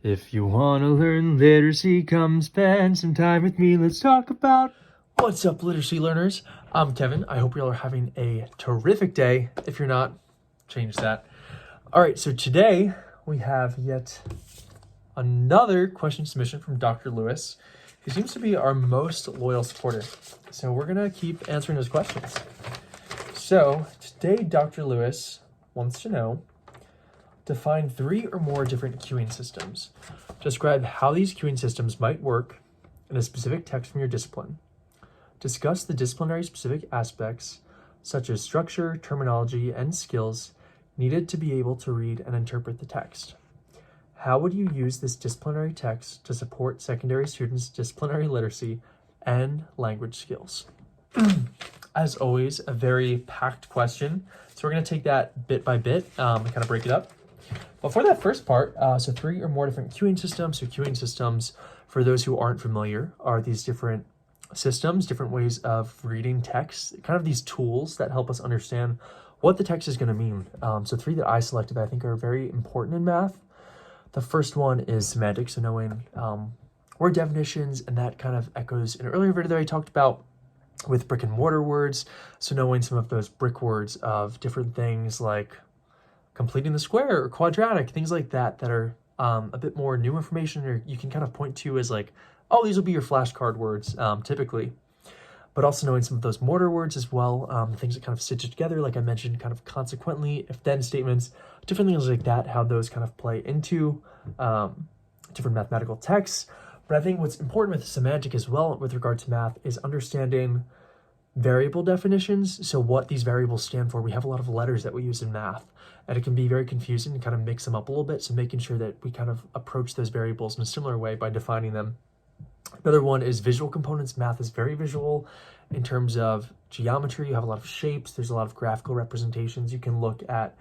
If you want to learn literacy, come spend some time with me. Let's talk about... What's up, literacy learners? I'm Kevin. I hope you all are having a terrific day. If you're not, change that. All right, so today we have yet another question submission from Dr. Lewis, who seems to be our most loyal supporter. So we're going to keep answering those questions. So today, Dr. Lewis wants to know: define 3 or more different queuing systems. Describe how these queuing systems might work in a specific text from your discipline. Discuss the disciplinary specific aspects, such as structure, terminology, and skills needed to be able to read and interpret the text. How would you use this disciplinary text to support secondary students' disciplinary literacy and language skills? As always, a very packed question. So we're going to take that bit by bit and kind of break it up. But for that first part, so 3 or more different queuing systems. So queuing systems, for those who aren't familiar, are these different systems, different ways of reading text, kind of these tools that help us understand what the text is going to mean. So 3 that I selected that I think are very important in math. The first one is semantics, so knowing word definitions, and that kind of echoes in an earlier video that I talked about with brick and mortar words. So knowing some of those brick words of different things like completing the square or quadratic, things like that, that are a bit more new information, or you can kind of point to as like, oh, these will be your flashcard words typically. But also knowing some of those mortar words as well, things that kind of stitch it together, like I mentioned, kind of consequently, if then statements, different things like that, how those kind of play into different mathematical texts. But I think what's important with semantic as well with regard to math is understanding variable definitions. So what these variables stand for. We have a lot of letters that we use in math, and it can be very confusing to kind of mix them up a little bit. So making sure that we kind of approach those variables in a similar way by defining them. Another one is visual components. Math is very visual in terms of geometry. You have a lot of shapes. There's a lot of graphical representations. You can look at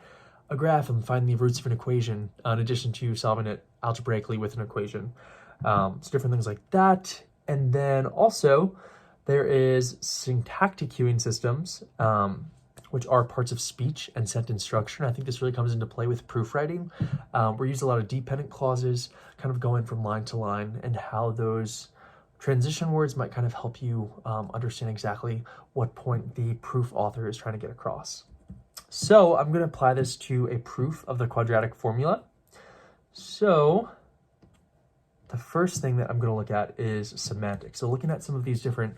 a graph and find the roots of an equation in addition to solving it algebraically with an equation. So different things like that. And then also there is syntactic queuing systems, which are parts of speech and sentence structure. And I think this really comes into play with proofwriting. We use a lot of dependent clauses, kind of going from line to line, and how those transition words might kind of help you understand exactly what point the proof author is trying to get across. So I'm going to apply this to a proof of the quadratic formula. So the first thing that I'm going to look at is semantics. So looking at some of these different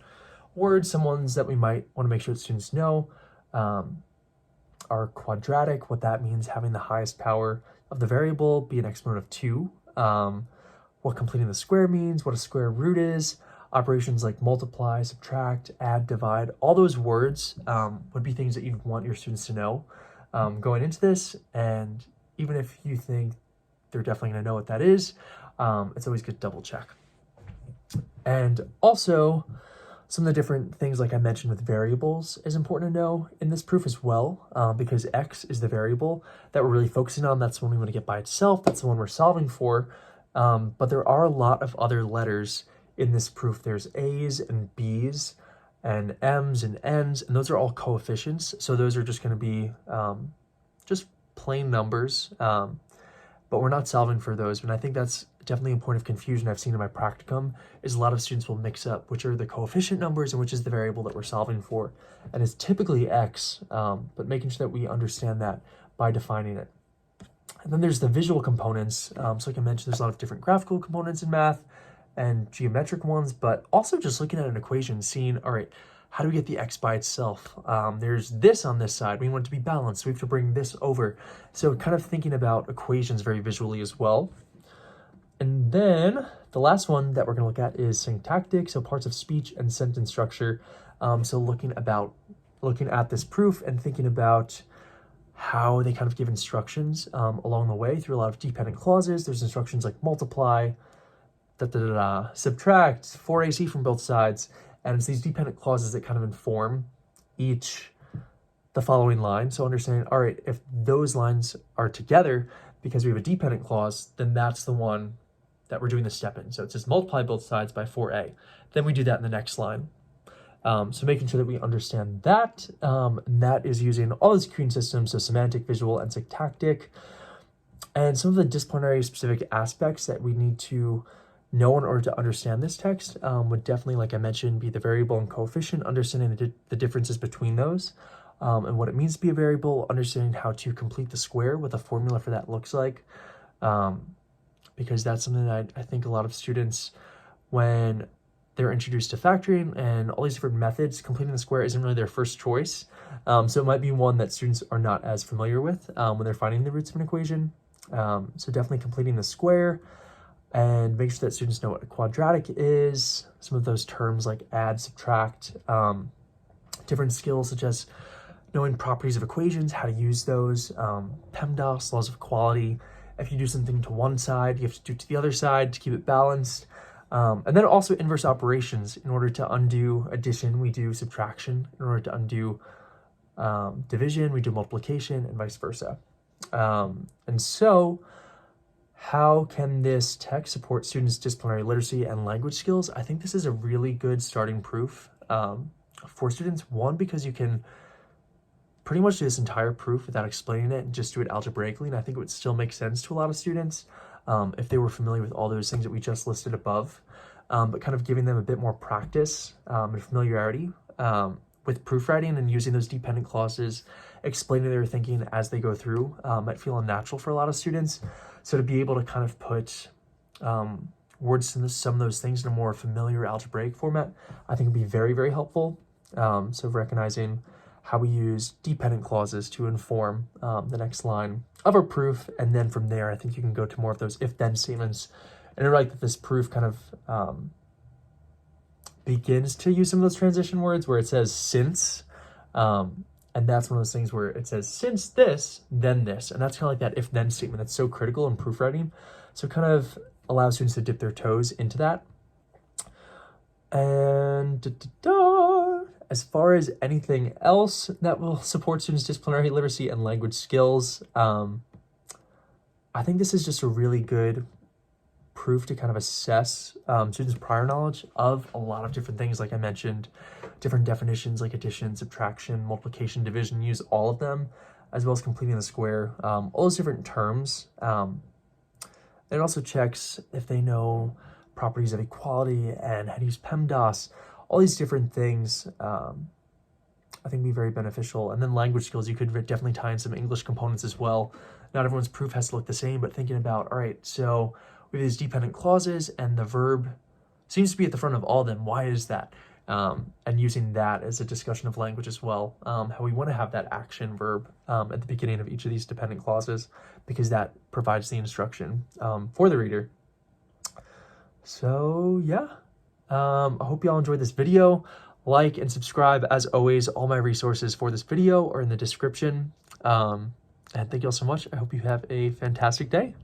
words, some ones that we might want to make sure that students know are quadratic, what that means, having the highest power of the variable be an exponent of 2, what completing the square means, what a square root is, operations like multiply, subtract, add, divide. All those words would be things that you'd want your students to know going into this. And even if you think they're definitely going to know what that is, it's always good to double check. And also some of the different things, like I mentioned with variables, is important to know in this proof as well, because x is the variable that we're really focusing on. That's the one we want to get by itself. That's the one we're solving for. But there are a lot of other letters in this proof. There's A's and B's and M's and N's, and those are all coefficients. So those are just going to be just plain numbers, but we're not solving for those. And I think that's definitely a point of confusion I've seen in my practicum, is a lot of students will mix up which are the coefficient numbers and which is the variable that we're solving for. And it's typically x, but making sure that we understand that by defining it. And then there's the visual components. So like I mentioned, there's a lot of different graphical components in math and geometric ones, but also just looking at an equation, seeing, all right, how do we get the x by itself? There's this on this side. We want it to be balanced. So we have to bring this over. So kind of thinking about equations very visually as well. And then the last one that we're going to look at is syntactic, so parts of speech and sentence structure. So looking at this proof and thinking about how they kind of give instructions along the way through a lot of dependent clauses. There's instructions like multiply, subtract, 4ac from both sides. And it's these dependent clauses that kind of inform the following line. So understanding, all right, if those lines are together because we have a dependent clause, then that's the one that we're doing the step in. So it says multiply both sides by 4a. Then we do that in the next line. So making sure that we understand that, and that is using all these queuing systems, so semantic, visual, and syntactic. and some of the disciplinary specific aspects that we need to know in order to understand this text would definitely, like I mentioned, be the variable and coefficient, understanding the differences between those, and what it means to be a variable, understanding how to complete the square, what the formula for that looks like, because that's something that I think a lot of students, when they're introduced to factoring and all these different methods, completing the square isn't really their first choice. So it might be one that students are not as familiar with when they're finding the roots of an equation. So definitely completing the square, and make sure that students know what a quadratic is, some of those terms like add, subtract, different skills such as knowing properties of equations, how to use those, PEMDAS, laws of equality. If you do something to one side, you have to do it to the other side to keep it balanced. And then also inverse operations. In order to undo addition, we do subtraction. In order to undo division, we do multiplication, and vice versa. And so, how can this text support students' disciplinary literacy and language skills? I think this is a really good starting proof for students. One, because you can pretty much do this entire proof without explaining it and just do it algebraically, and I think it would still make sense to a lot of students if they were familiar with all those things that we just listed above, but kind of giving them a bit more practice and familiarity with proofwriting and using those dependent clauses, explaining their thinking as they go through might feel unnatural for a lot of students. So to be able to kind of put words to some of those things in a more familiar algebraic format, I think would be very, very helpful. So recognizing how we use dependent clauses to inform the next line of our proof, and then from there, I think you can go to more of those if-then statements. And I like that this proof kind of begins to use some of those transition words where it says since, and that's one of those things where it says since this, then this, and that's kind of like that if-then statement that's so critical in proofwriting. So it kind of allows students to dip their toes into that. And as far as anything else that will support students' disciplinary literacy and language skills, I think this is just a really good proof to kind of assess students' prior knowledge of a lot of different things. Like I mentioned, different definitions like addition, subtraction, multiplication, division, use all of them, as well as completing the square, all those different terms. It also checks if they know properties of equality and how to use PEMDAS, all these different things. I think be very beneficial. And then language skills, you could definitely tie in some English components as well. Not everyone's proof has to look the same, but thinking about, all right, so we have these dependent clauses and the verb seems to be at the front of all of them. Why is that? And using that as a discussion of language as well, how we want to have that action verb at the beginning of each of these dependent clauses, because that provides the instruction for the reader. So yeah, I hope y'all enjoyed this video. Like and subscribe. As always, all my resources for this video are in the description. And thank you all so much. I hope you have a fantastic day.